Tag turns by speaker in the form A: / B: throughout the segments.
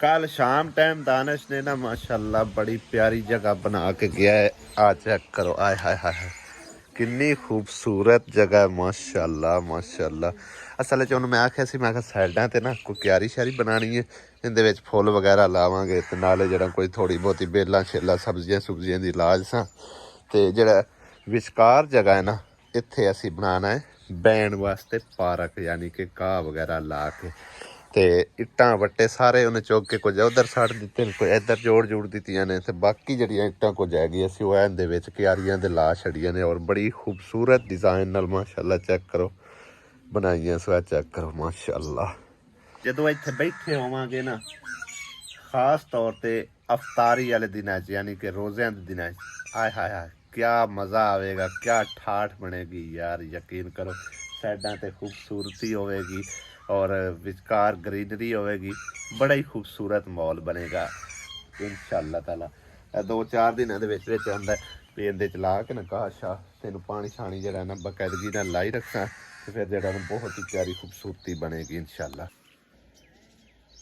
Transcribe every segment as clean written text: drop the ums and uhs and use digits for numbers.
A: कल शाम टाइम दानिश ने ना माशाल्लाह बड़ी प्यारी जगह बना के गया है। आ चेक करो, आय हाय हाय हाय किन्नी खूबसूरत जगह है माशाल्लाह माशाल्लाह। असल च मैं आख्या सी मैं साइडा ते ना कोई क्यारी श्यारी बनानी है, इहदे विच फुल वगैरह लावांगे ते नाले जेहड़ा कोई थोड़ी बहुती बेलां छेलां सब्जियां सुब्जियां दी लाज सा ते जेहड़ा विचकार जगह है ना इत्थे असीं बनाना है बैन वास्ते पार्क, यानी कि घाह वगैरह ला के ते इट्टां वट्टे सारे उन्हें चुक के कुछ उधर सट दित्ते ने, कोई इधर जोड़ जुड़ दित्तियां ने ते बाकी जड़ियां इट्टां कुछ हैगी असीं ओह इहदे विच क्यारियां दे ला छड़ियां ने और बड़ी खूबसूरत डिजाइन नाल माशाअल्लाह चेक करो बनाइयां। सो चेक करो माशाअल्लाह। जदों इत्थे बैठे होवांगे ना खास तौर ते अफतारी वाले दिनां च, यानी कि रोज़ियां दे दिनां च, आय हाय हाय क्या मज़ा आवेगा, क्या ठाठ बनेगी यार, यकीन करो। साइडां ते खूबसूरती होवेगी और विचकार ग्रीनरी होवेगी, बड़ा ही खूबसूरत माहौल बनेगा इंशाअल्लाह ताला। 2-4 दिन आंदा भी इहदे च ला के ना घाह शाह तेनों पानी शानी जेहड़ा ना बकायदगी नाल लाई रखा ते फिर जेहड़ा ना बहुत ही प्यारी खूबसूरती बनेगी इंशाअल्लाह।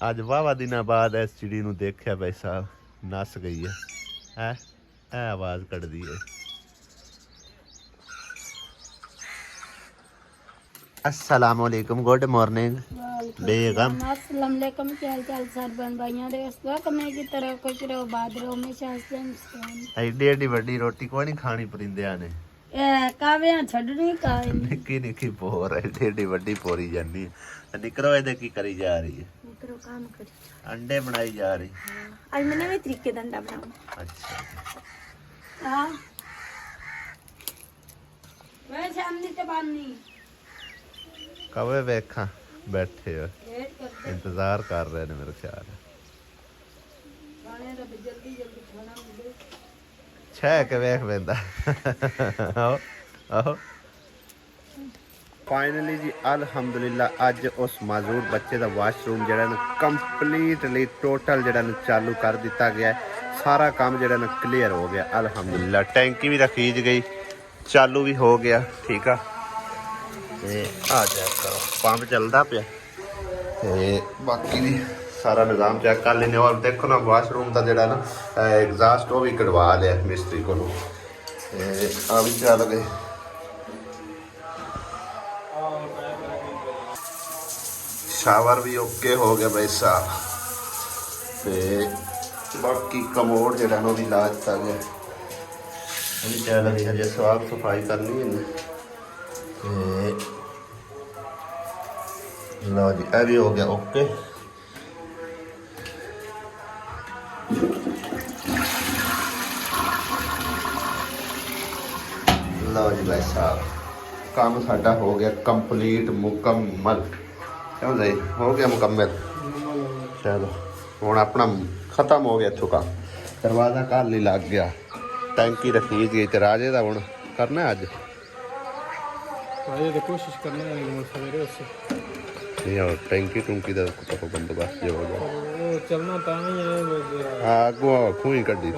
A: अज वाहवा दिनों बाद इस चिड़ी नूं देखिया भाई साहब नस गई है आवाज़ कढ़दी है। अस्सलाम वालेकुम, गुड मॉर्निंग बेगम।
B: अस्सलाम वालेकुम, क्या हाल चाल सर बहन भाइयों दे कमे की तरह खुश रहो, बाद रहो, हमेशा हंसते मुस्कुराते।
A: एडी एडी वड्डी रोटी कोई नहीं खानी परिंदियां ने,
B: ए कावियां छड़नी कावे
A: निक्की निक्की पोर एडी एडी वड्डी पोरी जानी है। निकरो ਇਹਦੇ ਕੀ करी जा रही है?
B: निकरो काम करी,
A: अंडे बनाई जा रही।
B: आज मैं नवे तरीके दा अंडा बनाऊं।
A: अच्छा
B: हां मैं सामने ते बानी
A: कवे वेखा बैठे हो
B: वेट कर
A: इंतजार कर रहे ने मेरे ख्याल
B: खाने दा जल्दी जल्दी खाना मिले
A: छह के वेख वेंदा। आओ आओ फाइनली जी अल्हम्दुलिल्लाह अज उस माजूर बच्चे का वाशरूम जरा कंप्लीटली टोटल जरा चालू कर दिता गया है। सारा काम जरा क्लियर हो गया अल्हम्दुलिल्लाह। टैंकी भी खींच गई, चालू भी हो गया, ठीक है। आ चेक करो पंप चलता पे बाकी भी सारा निज़ाम चेक कर लेने। और देखो ना वाशरूम का जोड़ा ना एग्जास्ट वो भी कटवा लिया मिस्त्री को आ भी चल गए। शावर भी ओके हो गया भाई साहब ते बाकी कमोड जोड़ा ना भी ला दिता गया। अभी चल रही है जो साफ सफाई करनी है लो जी, यह भी हो गया ओके। लो जी भाई साहब काम साडा हो गया कंप्लीट मुकम्मल, क्यों जी हो गया मुकम्मल। चलो हुण अपना खत्म हो गया इत्थों काम, दरवाज़ा कल ही लग गया, टैंकी रखी गई तो राजे का हुण करना है। अज
C: तो कोशिश करना है सवेरे उससे
A: नहीं और टैंकी टूंकी का तो बंदोबस्त जो हो जाए
C: चलना तां ही है।
A: हाँ अगों खूह ही कड्डी।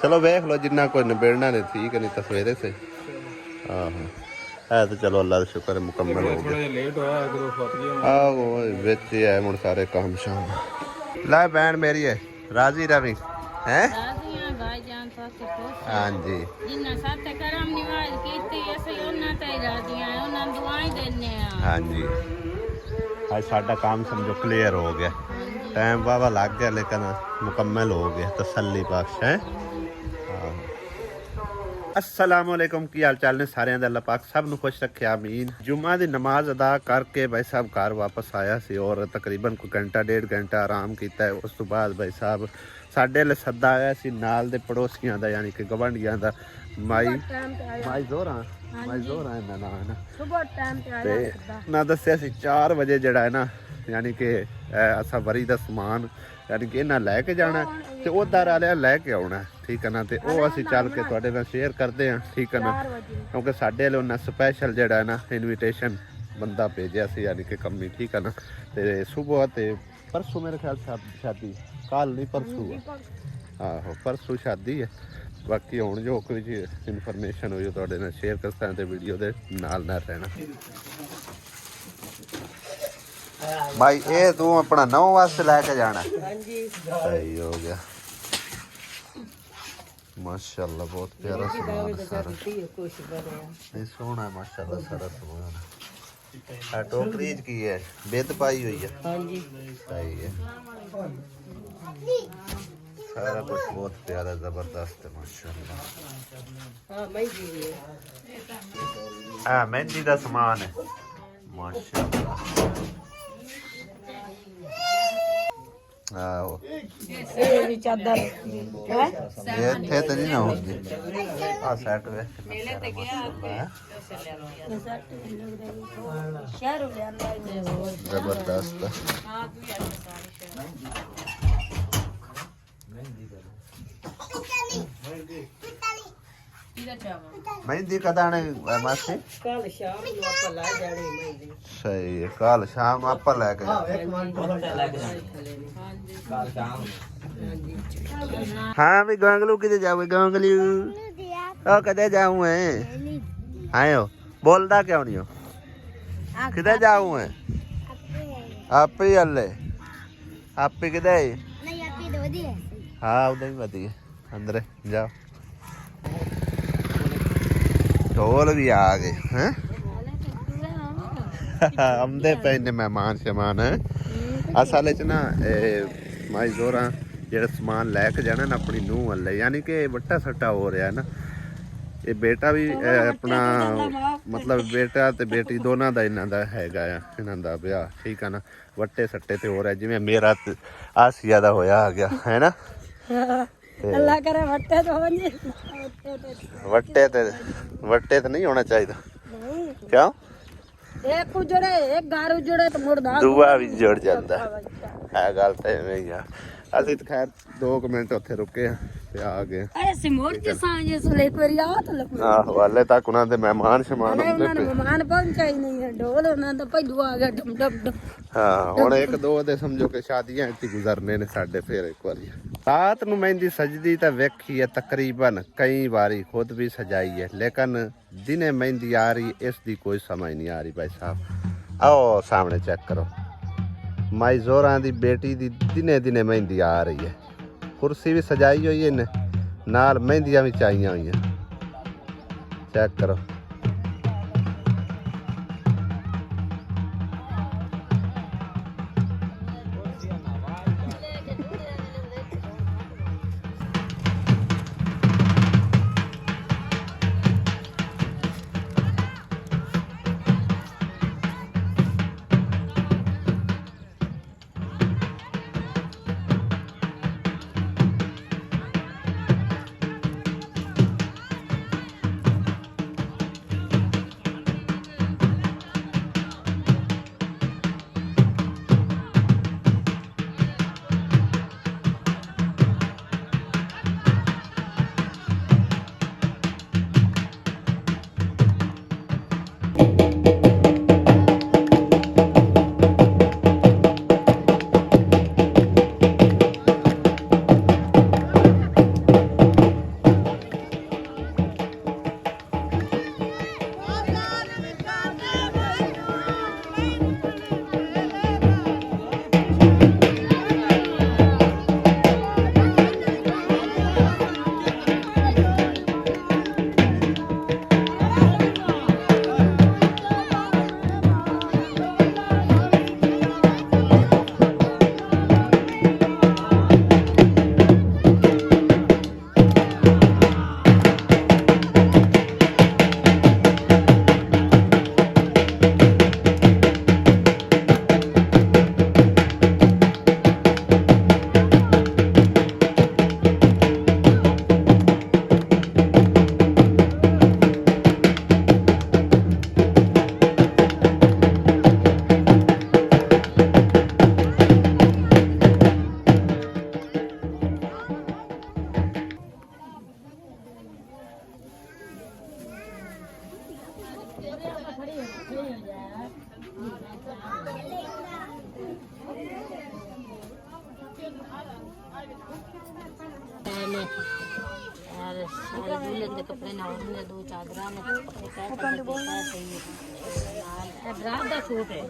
A: चलो वेख लो जिन्ना कोई निबेड़ना नहीं ठीक है, नहीं तो सवेरे से आहो है तो चलो अल्लाह का शुक्र है मुकम्मल हो गया।
C: लेट होया
A: आहो बिच है मुड़ सारे काम शाम। ला बहन मेरी है राजी रवि हैं
B: भाईजान साथे खुश
A: हाँ जी
B: जिन्ना साथे करम निवाज कीती असि उन्ना ते राजी आए, उन्ना दुआएं देने आ।
A: हाँ जी आज साडा काम समझो क्लियर हो गया, टाइम वावा लग गया लेकिन मुकम्मल हो गया, तसल्ली बख्श है। अस्सलाम वालेकुम, की हाल चाल ने सारे दा? अल्लाह पाक सब नूं खुश रखे आमीन। जुम्मा दी नमाज अदा करके भाई साहब घर वापस आया सी और तकरीबन कोई घंटा डेढ़ घंटा आराम किया है। उस तो बाद भाई साहब साडे ले सद्दा आया सी नाल दे पड़ोसियां दा, यानी कि गवांढियां दा। माई जोरा इन्ना नाम है ना।
B: सुबह टाइम पे आया
A: ना दस्या सी 4 बजे जड़ा है ना, यानी कि असा वरी दा समान यानी कि इन्हें लैके जाना तो उधर वाले लैके आना, ठीक है ना। तो वह असी चल के तुहाडे नाल शेयर करते हैं, ठीक है ना, क्योंकि साडे वाले उन्हें स्पैशल जड़ा है ना इनविटेशन बंदा भेजा सी, यानी कि कमी, ठीक है ना। तो सुबह तो परसों मेरे ख्याल शादी कल नहीं परसों आहो परसों शादी है। बाकी हुण जो कोई इनफॉर्मेशन हुई तुहाडे नाल शेयर करता है तो वीडियो दे नाल रहना। भाई ये तू अपना 9 वास्ते लेके जाना है?
D: हाँ जी।
A: सही हो गया माशाल्लाह बहुत प्यारा सामान है सारा
D: खुश बने
A: नहीं सोना है माशाल्लाह सारा सामान है टोकरी की है बेद पाई हुई है
D: हाँ जी
A: सही है सारा कुछ बहुत प्यारा जबरदस्त है माशाल्लाह
D: हाँ मैं जी
A: हाँ मेहंदी का सामान है माशाल्लाह आओ
D: ये चादर है
A: ये थे तो नहीं ना होंगे आ सेट वे मेले ते गया
B: शहर ले आंदा
A: जबरदस्त मेहंदी का दाने मासी
D: कल शाम ਨੂੰ ਆਪਾਂ ਲਾ ਜਾਣੀ ਮਹਿੰਦੀ
A: सही है कल शाम आप लेके हाँ भी गांगलू किधर जाओगे गांगलू ओ कदे जाऊं है आयो बोलदा क्यों नहीं हो किधर जाऊं है आप ही अल्ले आप ही किधर
B: नहीं आपी दो दी है
A: हाँ उधर ही बदी अंदर जाओ ढोल भी आ गए हैं ਆਉਂਦੇ ਪਏ ਨੇ ਮਹਿਮਾਨ ਸ਼ਮਾਨ ਅਸਲ ਚ ਨਾ ਮਾਈ ਜ਼ੋਰਾ ਜਿਹੜਾ ਸਮਾਨ ਲੈ ਕੇ ਜਾਣਾ ਨਾ ਆਪਣੀ ਨੂੰਹ ਵੱਲੇ ਯਾਨੀ ਕਿ ਵੱਟਾ ਸੱਟਾ ਹੋ ਰਿਹਾ ਨਾ ਇਹ ਬੇਟਾ ਵੀ ਆਪਣਾ ਮਤਲਬ ਬੇਟਾ ਤੇ ਬੇਟੀ ਦੋਨਾਂ ਦਾ ਇਹਨਾਂ ਦਾ ਹੈਗਾ ਆ ਇਹਨਾਂ ਦਾ ਵਿਆਹ ਠੀਕ ਆ ਨਾ ਵੱਟੇ ਸੱਟੇ ਤੇ ਹੋ ਰਿਹਾ ਜਿਵੇਂ ਮੇਰਾ ਆਸੀਆ ਦਾ ਹੋਇਆ ਆ ਗਿਆ ਹੈ ਨਾ
B: ਅੱਲਾ ਕਰੇ ਵੱਟੇ ਤੋਂ ਹੋ ਜੀ
A: ਵੱਟੇ ਤੇ ਨਹੀਂ ਹੋਣਾ ਚਾਹੀਦਾ ਕਿਉਂ
B: ਇੱਕ ਉਜੜੇ ਇੱਕ ਘਰ ਉਜੜੇ ਤੇ ਮੁਰਦਾ
A: ਦੂਆ ਵੀ ਜੁੜ ਜਾਂਦਾ ਹੈ ਗੱਲ ਤਾਂ ਐਵੇਂ ਹੀ ਆ ਅਸੀਂ ਤਾਂ ਖੈਰ 2 ਮਿੰਟ ਉੱਥੇ ਰੁਕੇ ਆ ਤੇ ਆ ਗਏ
B: ਐਸੇ ਮੋੜ ਕੇ ਸਾਂਝੇ ਸੁਲੇ ਕੋਰੀ ਆ ਤਾਂ ਲੱਗੂ
A: ਆਹ ਵਾਲੇ ਤੱਕ ਉਹਨਾਂ ਦੇ ਮਹਿਮਾਨ ਸ਼ਮਾਨ ਹੁੰਦੇ
B: ਉਹਨਾਂ ਨੇ
A: ਪਏ
B: ਮਹਿਮਾਨ ਪਹੁੰਚਾ ਹੀ ਨਹੀਂ ਹੈ ਢੋਲ ਉਹਨਾਂ ਦਾ ਪਹਿਲੂ ਆ ਗਿਆ ਡਮ ਡਮ ਡਮ
A: ਹਾਂ ਹੁਣ 1-2 ਦੇ ਸਮਝੋ ਕਿ ਸ਼ਾਦੀਆਂ ਇੱਥੇ ਗੁਜ਼ਰਨੇ ਨੇ ਸਾਡੇ ਫੇਰ ਇੱਕ ਵਾਰੀ ਰਾਤ ਨੂੰ ਮਹਿੰਦੀ ਸਜਦੀ ਤਾਂ ਵੇਖੀ ਹੈ ਤਕਰੀਬਨ ਕਈ ਵਾਰੀ ਖੁਦ ਵੀ ਸਜਾਈ ਹੈ ਲੇਕਿਨ ਦਿਨੇ ਮਹਿੰਦੀ ਆ ਰਹੀ ਇਸ ਦੀ ਕੋਈ ਸਮਝ ਨਹੀਂ ਆ ਰਹੀ ਭਾਈ ਸਾਹਿਬ ਆਓ ਸਾਹਮਣੇ ਚੈੱਕ ਕਰੋ ਮਾਈ ਜ਼ੋਰਾਂ ਦੀ ਬੇਟੀ ਦੀ ਦਿਨੇ ਦਿਨੇ ਮਹਿੰਦੀ ਆ ਰਹੀ ਹੈ ਕੁਰਸੀ ਵੀ ਸਜਾਈ ਹੋਈ ਹੈ ਨਾਲ ਮਹਿੰਦੀਆਂ ਵੀ ਚਾਈਆਂ ਹੋਈਆਂ ਚੈੱਕ ਕਰੋ
B: दूल्हे कपड़े ना होंगे दो चादरा ने कपड़े क्या बोलना है सही है रात का सूट है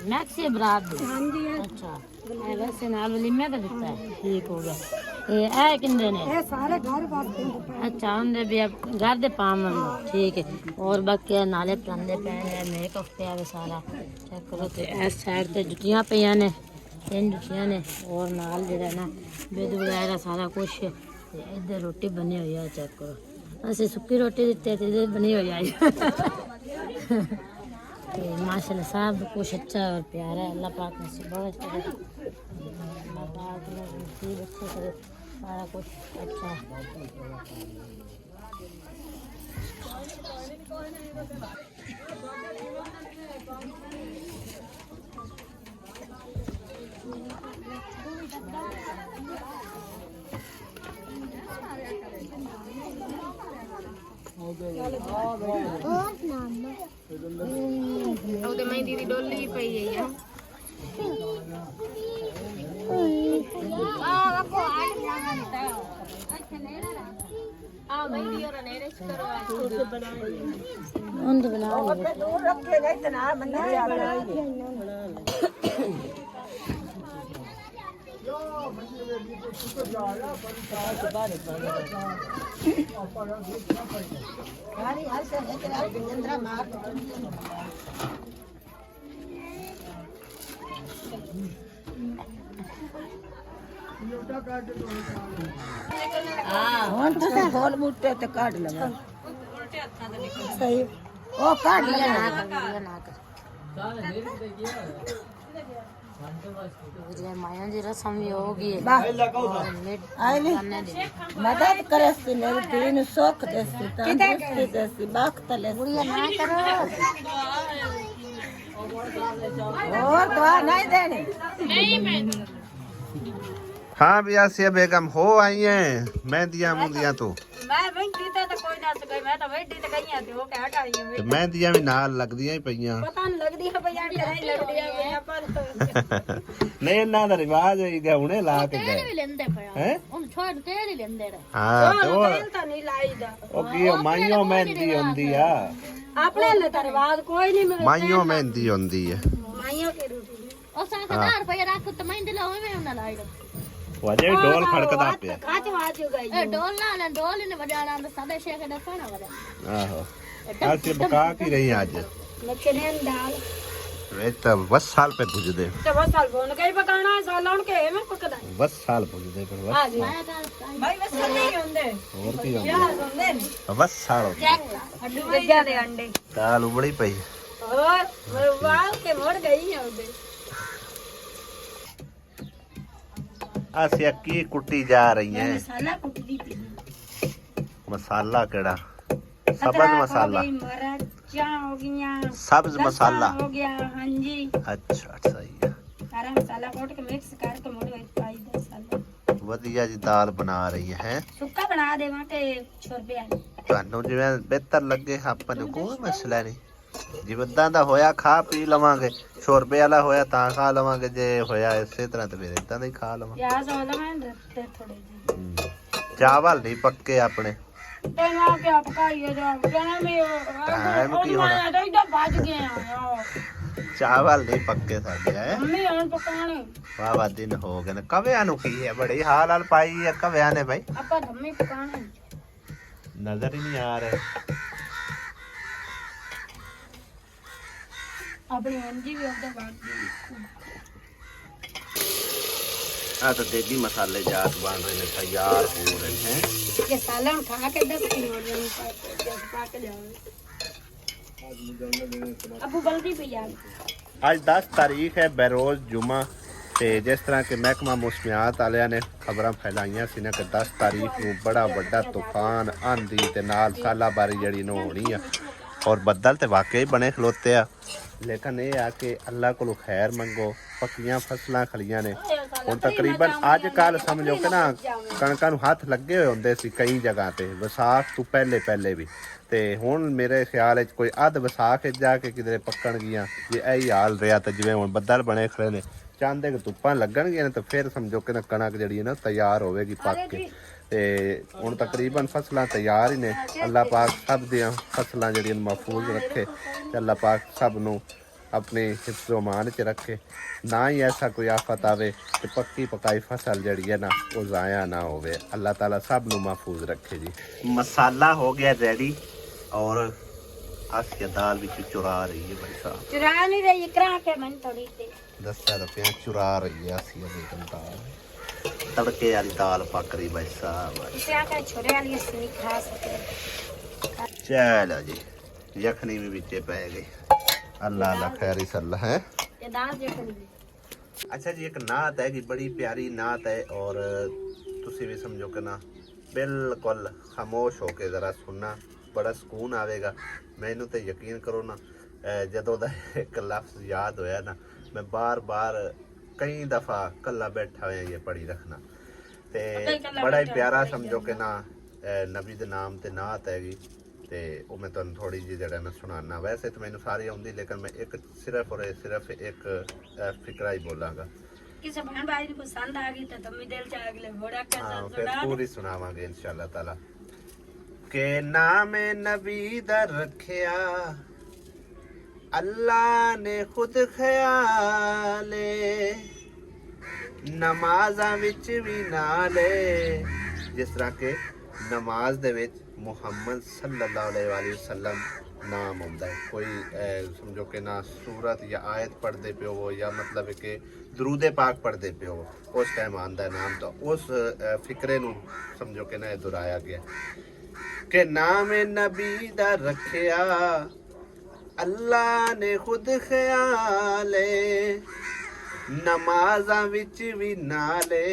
E: मैक्सी बरात दी
B: हाँ जी
E: अच्छा ए वैसे नाल वलीमे का दिता है ठीक हो गया ए किंदे ने
B: ये सारे घर वास्ते
E: अच्छा उनके भी घर दे पावन ठीक है और बाकी नाले परांदे पैन है मेकअप पे आवे सारा चेक करो ते इस साइड ते जुतियां पियां ने 3 जुतियां ने और नाल जेड़ा ना बेद वगैरह सारा कुछ ते इधर रोटी बनी हुई है चेक करो असि सुक्की रोटी दिते ते इधर बनी हुई है तो माशाल्लाह सब कुछ अच्छा और प्यारा है अल्लाह पाक ने सब बहुत अच्छा अल्लाह पाक ने नसीब अच्छे करे सारा कुछ अच्छा
B: ਉਹਦੇ ਮੈਂ ਦੀਦੀ ਡੋਲੀ ਪਈ ਹੈ
E: उन तो बना
D: दूर रखेगा इतना मंदिर ਹੁਣ ਤੁਸੀਂ ਫੋਲ ਬੂਟੇ ਤੇ ਕੱਢ ਲਵਾ ਸਹੀ ਉਹ ਕੱਢ
E: लिया
D: ਲਿਆ
E: ना कर लिया ना कर माया जी रसम भी होगी
D: ਆਈ ਨਹੀਂ ਮਦਦ ਕਰੇ ਸੀ ਮੇਰੇ ਦਿਲ ਨੂੰ ਸੁੱਖ ਦੇ ਸੀ ਤੰਦਰੁਸਤੀ ਦੇ ਸੀ ਬਖਤ ਲੈ ਸੀ
E: गुड़िया ना करो
D: ਹੋਰ ਦਵਾ ਨਹੀਂ ਦੇਣੀ
A: हाँ भी आसिया बेगम हो आई हैं मेहंदियां मुंदियां तो
B: ਮੈਂ ਵੰਡੀ ਤੇ ਕੋਈ ਦੱਸ ਗਈ ਮੈਂ ਤਾਂ ਵੰਡੀ ਤੇ ਗਈਆਂ ਤੇ ਉਹ ਕਹਿ ਟਾਲੀਆਂ
A: ਤੇ ਮਹਿੰਦੀਆਂ ਵੀ ਨਾਲ ਲੱਗਦੀਆਂ ਹੀ ਪਈਆਂ
B: ਪਤਾ ਨਹੀਂ ਲੱਗਦੀ ਹੈ ਭਈਆ ਨਹੀਂ ਲੱਗਦੀ ਹੈ ਪਰ
A: ਨਹੀਂ ਇਹਨਾਂ ਦਾ ਰਿਵਾਜ ਹੈ ਕਿ ਹੁਣੇ ਲਾ ਕੇ
E: तेरे
A: ਗਏ
E: भी लेंदे पया
A: हैं
E: उन छोड़ तेरे लेंदे रे
A: ਹਾਂ ਤੇ
B: ਤੇਲ ਤਾਂ ਨਹੀਂ ਲਾਈਦਾ
A: ਉਹ ਕੀ ਉਹ ਮਾਈਓ ਮਹਿੰਦੀ ਹੁੰਦੀ ਆ
B: ਆਪਣੇ ਲਈ ਤਾਂ ਰਿਵਾਜ ਕੋਈ ਨਹੀਂ ਮਿਲਦਾ
A: ਮਾਈਓ ਮਹਿੰਦੀ ਹੁੰਦੀ ਹੈ
B: ਮਾਈਆਂ ਕੇ ਰੂਟੀ
E: और 7,000 रुपया रख तो मैं दिला में ना लाई
A: ਉਹ ਅਜੇ ਵੀ ਡੋਲ ਖੜਕਦਾ ਪਿਆ
B: ਕਾਚ ਵਾਜ ਗਈ
E: ए डोल ना डोल ने बजाना तो सादे शेख ने खाना बजा
A: ਆਹੋ ਆਸੇ ਬਕਾ ਕੀ ਰਹੀ ਅੱਜ
B: ਨਚਨੇ ਦਾਲ
A: ਵੇ ਤਾਂ 20 ਸਾਲ पे ਭੁਜਦੇ
B: ਤੇ ਬਸ ਸਾਲ ਫੋਨ ਕਈ ਪਕਾਣਾ ਸਾਲ ਹੁਣ ਕੇ ਮੈਂ ਪਕਦਾ
A: 20 ਸਾਲ ਭੁਜਦੇ ਪਰ ਬਸ
B: ਆ ਜੀ
E: मैं तो
B: ਭਾਈ ਬਸ ਨਹੀਂ ਹੁੰਦੇ
A: ਹੋਰ ਕੀ ਹੁੰਦਾ
B: ਯਾਰ ਹੁੰਦੇ ਨੇ
A: 20 ਸਾਲ ਹੋ ਗਏ
B: ਹੱਡੂ ਗੱਜਾ ਦੇ ਅੰਡੇ
A: ਦਾਲ ਉਬੜੀ ਪਈ
B: ਹੋਰ ਵਾਲ ਕੇ ਮੜ ਗਈ ਆ ਉਹਦੇ
A: ਆਸਿਆ ਕੀ ਕੁੱਟੀ ਜਾ ਰਹੀ ਹੈ
B: ਮਸਾਲਾ ਕੁੱਟਦੀ ਪਈ
A: ਮਸਾਲਾ ਕਿਹੜਾ ਸਬਜ਼ ਮਸਾਲਾ
B: ਮਿਰਚਾਂ ਹੋ ਗਈਆਂ
A: ਸਬਜ਼ ਮਸਾਲਾ
B: ਹੋ ਗਿਆ ਹਾਂਜੀ
A: ਅੱਛਾ ਸਹੀ ਹੈ
B: ਸਾਰਾ ਮਸਾਲਾ ਕੋਟ ਕੇ ਮਿਕਸ ਕਰਕੇ ਮੋੜ ਵਿੱਚ ਪਾਈ ਦੇ ਸਾਲਾ
A: ਵਧੀਆ ਜੀ ਦਾਲ ਬਣਾ ਰਹੀ ਹੈ
B: ਸੁੱਕਾ ਬਣਾ ਦੇਵਾਂ ਕਿ ਛੋਰਬੇ ਆ
A: ਤੁਹਾਨੂੰ ਜਿਵੇਂ ਬਿਹਤਰ ਲੱਗੇ ਆਪਾਂ ਨੂੰ ਕੋਈ ਮਸਲਾ ਨਹੀਂ ਜਿਵੇਂ ਦਾ ਹੋਇਆ ਖਾ ਪੀ ਲਵਾਂਗੇ 100 ਰੁਪਏ ਵਾਲਾ ਹੋਇਆ ਤਾਂ ਖਾ ਲਵਾਂਗੇ ਜੇ ਹੋਇਆ ਇਸੇ ਤਰ੍ਹਾਂ ਤੇ ਫਿਰ ਇਦਾਂ ਦਾ ਹੀ ਖਾ ਲਵਾਂ
B: ਪਿਆਜ਼ ਹੋ ਲਵਾਂ ਤੇ ਥੋੜੇ ਜਿਹੇ
A: ਚਾਵਲ ਨਹੀਂ ਪੱਕੇ ਆਪਣੇ
B: ਤੇ ਨਾ ਕਿ ਆਪ ਖਾਈਏ ਜਾ ਕਹਿੰਦਾ
A: ਟਾਈਮ ਕੀ ਹੋਣਾ?
B: ਤਾਂ ਇੱਦਾਂ ਵੱਜ ਗਿਆ ਆ
A: ਚਾਵਲ ਨਹੀਂ ਪੱਕੇ ਸਾਡੇ ਹੈ
B: ਮੰਮੀ ਹੁਣ ਪਕਾਣੇ
A: ਵਾਵਾ ਦਿਨ ਹੋ ਗਏ ਨੇ ਕਵਿਆਂ ਨੂੰ ਕੀ ਹੈ ਬੜੀ ਹਾਲ ਹਾਲ ਪਾਈ ਹੈ ਕਵਿਆਂ ਨੇ ਭਾਈ
B: ਆਪਾਂ ਧੰਮੀ ਪਕਾਣੇ
A: ਨਜ਼ਰ ਹੀ ਨਹੀਂ ਆ ਰਿਹਾ
B: ਆਪਣੀ ਅੰਜੀ ਵੀ ਉਹਦੇ ਬਾਅਦ
A: ਆ ਤਾਂ ਦੇਗੀ ਮਸਾਲੇ ਜਾਤ ਬਣ ਰਹੇ ਨੇ ਤਿਆਰ ਹੋ ਰਹੇ ਹੈ
B: ਇਹ ਸਾਲਣ ਖਾ ਕੇ 10 ਕਿਲੋ ਜਨ ਪਾ ਕੇ ਲਿਆਓ ਅਬੂ ਬਲਦੀ ਪਈ ਆ
A: ਅੱਜ 10 ਤਾਰੀਖ ਹੈ ਬਰੋਜ਼ ਜੁਮਾ ਤੇ ਜਿਸ ਤਰ੍ਹਾਂ ਕਿ ਮਹਿਕਮਾ ਮੌਸਮੀਆਤ ਵਾਲਿਆਂ ਨੇ ਖਬਰਾਂ ਫੈਲਾਈਆਂ ਸੀ ਨਾ ਕਿ 10 ਤਾਰੀਖ ਨੂੰ ਬੜਾ ਵੱਡਾ ਤੂਫਾਨ ਆਂਧੀ ਤੇ ਨਾਲ ਸਾਲਾਬਾਰੀ ਜਿਹੜੀ ਨੂੰ ਹੋਣੀ ਆ ਔਰ ਬੱਦਲ ਤੇ ਵਾਕਈ ਬਣੇ ਖਲੋਤੇ ਆ ਲੇਕਿਨ ਇਹ ਆ ਕਿ ਅੱਲਾ ਕੋਲੋਂ ਖੈਰ ਮੰਗੋ ਪੱਕੀਆਂ ਫਸਲਾਂ ਖਲੀਆਂ ਨੇ ਹੁਣ ਤਕਰੀਬਨ ਅੱਜ ਕੱਲ ਸਮਝੋ ਕਿ ਨਾ ਕਣਕਾਂ ਨੂੰ ਹੱਥ ਲੱਗੇ ਹੋਏ ਹੁੰਦੇ ਸੀ ਕਈ ਜਗ੍ਹਾ ਤੇ ਵਿਸਾਖ ਤੋਂ ਪਹਿਲੇ ਵੀ ਤੇ ਹੁਣ ਮੇਰੇ ਖਿਆਲ ਵਿੱਚ ਕੋਈ ਅੱਧ ਵਿਸਾਖ ਵਿੱਚ ਜਾ ਕੇ ਕਿਧਰੇ ਪੱਕਣ ਗਈਆਂ ਜੇ ਇਹੀ ਹਾਲ ਰਿਹਾ ਤਾਂ ਜਿਵੇਂ ਹੁਣ ਬੱਦਲ ਬਣੇ ਖੜੇ ਨੇ ਚਾਹੁੰਦੇ ਕਿ ਧੁੱਪਾਂ ਲੱਗਣਗੀਆਂ ਨੇ ਤਾਂ ਫਿਰ ਸਮਝੋ ਕਿ ਨਾ ਕਣਕ ਜਿਹੜੀ ਹੈ ਨਾ ਤਿਆਰ ਹੋਵੇਗੀ ਪੱਕ ਕੇ ਤੇ ਹੁਣ ਤਕਰੀਬਨ ਫਸਲਾਂ ਤਿਆਰ ਹੀ ਨੇ ਅੱਲਾਹ ਪਾਕ ਸਭ ਦੀਆਂ ਫਸਲਾਂ ਜਿਹੜੀਆਂ ਮਹਿਫੂਜ਼ ਰੱਖੇ ਤੇ ਅੱਲਾਹ ਪਾਕ ਸਭ ਨੂੰ अपने हिफ्ज़-ओ-मान च रखे, ना ही ऐसा कोई आफत आवे कि पक्की पकाई फसल जड़ी है ना वो ज़ाया ना होवे। अल्लाह ताला सब नू महफूज रखे जी। मसाला हो गया रेडी और आसिया दाल भी चुरा रही है भाई साहब,
B: चुरा नहीं रही करा के मन थोड़ी सी
A: 10 रुपया चुरा रही है आसिया बेगम दाल, तड़के वाली दाल पक रही भाई साहब।
B: इसे आकर छोरे वाली असली खा सकते।
A: चलो जी यखनी भी बिचे पै गई। अल्लाह अल्लाह खैर सल्ला है।
B: ये दाल जखनी
A: अच्छा जी एक नात है कि बड़ी प्यारी नात है और तुसी भी समझो कि ना बिल्कुल खामोश होके ज़रा सुनना, बड़ा सुकून आवेगा। मैनू तो यकीन करो ना जदों दा एक लफ्ज़ याद होया ना मैं बार बार कई दफ़ा कला बैठा हुआ ये पढ़ी रखना ते बड़ा ही प्यारा समझो कि ना नबी दे नाम ते नात हैगी ते वो मैं तुहानू थोड़ी जी जरा ना सुनाना। वैसे तो मैनू सारी आउंदी लेकिन मैं एक सिर्फ और सिर्फ एक फिक्रा ही बोलांगा।
B: किसे बहन भाई को पसंद आ गई तो तुम दिल च अगले घोड़ा के
A: हाँ
B: साथ
A: फिर
B: सुना
A: पूरी सुनावांगे इंशाअल्लाह ताला। के नाम नबी दा रखिया अल्लाह ने खुद ख्याले, नमाज़ां विच भी नाले, जिस तरह के नमाज दे विच मुहम्मद सल्लल्लाहु अलैहि वसल्लम नाम आउंदा है। कोई समझो कि ना सूरत या आयत पढ़ते पे हो या मतलब कि दरूदे पाक पढ़ते पे हो उस टाइम आंदा है नाम, तो उस फिक्रे नू समझो कि ना दोहराया गया कि नाम नबी दा रखिया अल्लाह ने खुद ख्याले, नमाज़ां विच भी नाले,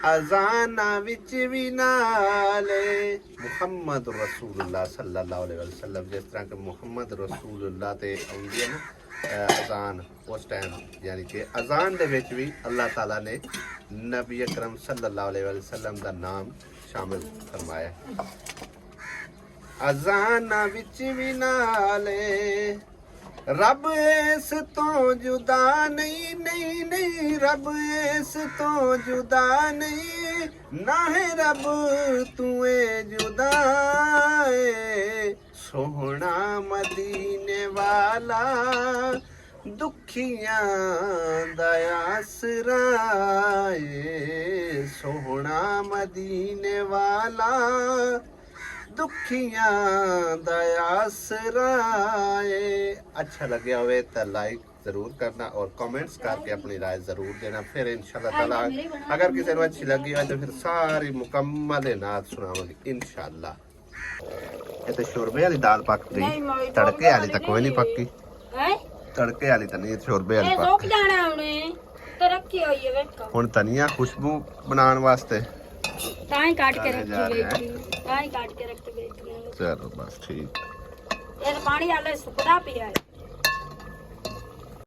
A: अज़ाना विच भी नाले। मुहम्मद रसूलुल्लाह सल्लल्लाहु अलैहि वसल्लम जिस तरह के मुहम्मद रसूलुल्लाह ते आउंदी है ना अज़ान उस टाइम यानी कि अज़ान दे विच भी अल्लाह ताला ने नबी अकरम सल्लल्लाहु अलैहि वसल्लम दा नाम शामिल फरमाया। अज़ाना विच भी नाले, रब इस तो जुदा नहीं नहीं नहीं, रब इस तो जुदा नहीं, ना है रब तुए जुदा है। सोहना मदीने वाला दुखियां दा आसरा है, सोहना मदीने वाला दुखियां दा आसरा है। अच्छा लगे होवे तो लाइक जरूर करना और कमेंट्स करके अपनी राय जरूर देना। फिर इंशाल्लाह ताला अगर किसी को अच्छी लगी हो तो फिर सारी मुकम्मल नात सुनावांगे इंशाल्लाह। ये तो शोरबे वाली दाल पक रही, तड़के वाली तो कोई नहीं पक्की, तड़के वाली तो नहीं शोरबे वाली
B: रुक
A: पक।
B: जाना हमने तो रखी हुई है वेखो
A: हुण धनिया खुशबू बनाने वास्ते
B: ताई काट के
A: डाले
B: रखी
A: जा रहे
B: गई थी, ताई काट के रखी गई थी।
A: चलो बस ठीक।
B: ये पानी आले सुखदा पिया है।